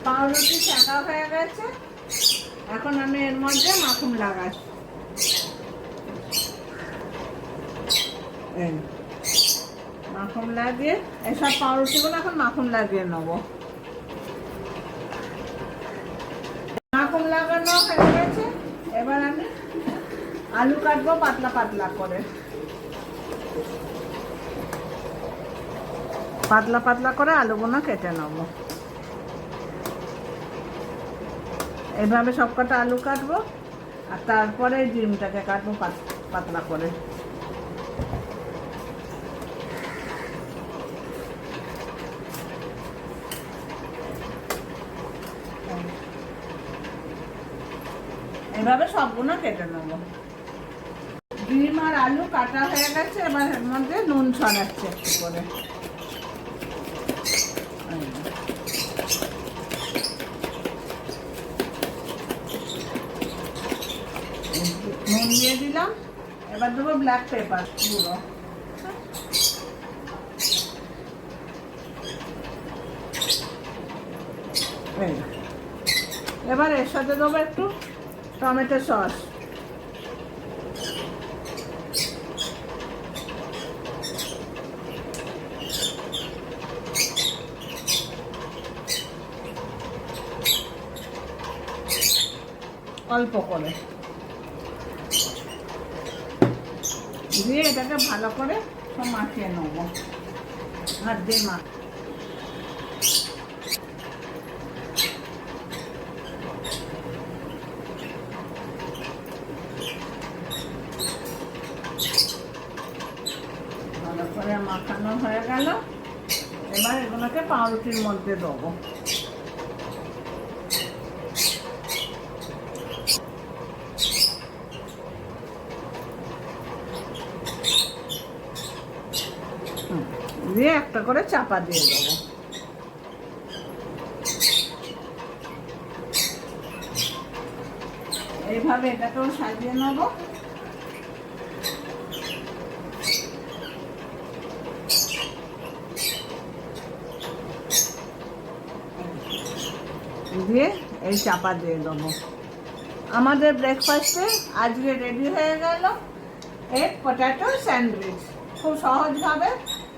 পাউরুটি ছাঁকা হয়ে গেছে, এখন আমি এর মধ্যে মাখন লাগাচ্ছি। মাখন লাগিয়ে এসব পাউরুটিগুলো এখন মাখন লাগিয়ে নেবো। মাখন লাগানো হয়ে গেছে, এবার আমি আলু কাটবো পাতলা পাতলা করে। পাতলা পাতলা করে আলুগুলো কেটে নেবো। এইভাবে সব কটা আলু কাটবো, আর তারপরে ডিমটাকে কাটবো পাতলা করে। এইভাবে সবগুলো কেটে নেবো। ডিম আর আলু কাটা হয়ে গেছে, এবার এর মধ্যে নুন ছড়াচ্ছি একটু করে। নুন দিয়ে দিলাম, এবার দেবো ব্ল্যাক পেপার গুঁড়ো। এবার এর সাথে দেবো একটু টমেটো সস। অল্প করে দিয়ে এটাকে ভালো করে সব মাখিয়ে নেবো। হাত দিয়ে ভালো করে মাখানো হয়ে গেল, এবার এগুলোকে পাউরুটির মধ্যে দেবো। দিয়ে একটা করে চাপা দিয়ে দেবো। এইভাবে এটাকেও সাজিয়ে নেব। দিয়ে এই চাপা দিয়ে দেবো। আমাদের ব্রেকফাস্টে আজকে রেডি হয়ে গেল এগ পটেটো স্যান্ডউইচ। খুব সহজভাবে,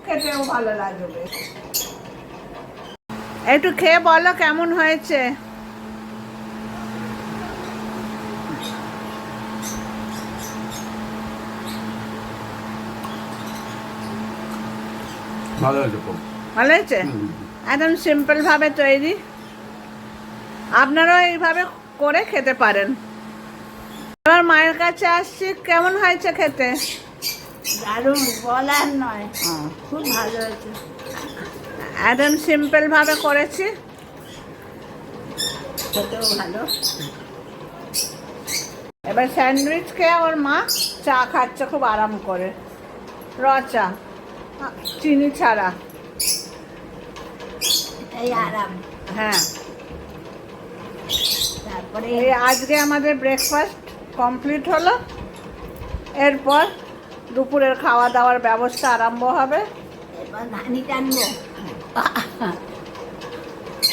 খেতেও ভালো লাগবে। একটু খেয়ে বলো কেমন হয়েছে। ভালো হয়েছে, ভালো হয়েছে। একদম সিম্পল ভাবে তৈরি, আপনারাও এইভাবে করে খেতে পারেন। এবার মায়ের কাছে আসছি, কেমন হয়েছে খেতে? দারুণ, বলার নয়, খুব ভালো হয়েছে। একদম সিম্পল ভাবে করেছি, খেতেও ভালো। এবার স্যান্ডউইচ খেয়ে ওর মা চা খাচ্ছে খুব আরাম করে, র চা, চিনি ছাড়া। এই আরাম। হ্যাঁ, তারপরে এই আজকে আমাদের ব্রেকফাস্ট কমপ্লিট হলো। এরপর দুপুরের খাওয়া দাওয়ার ব্যবস্থা আরম্ভ হবে। এবার ধানি টানবো।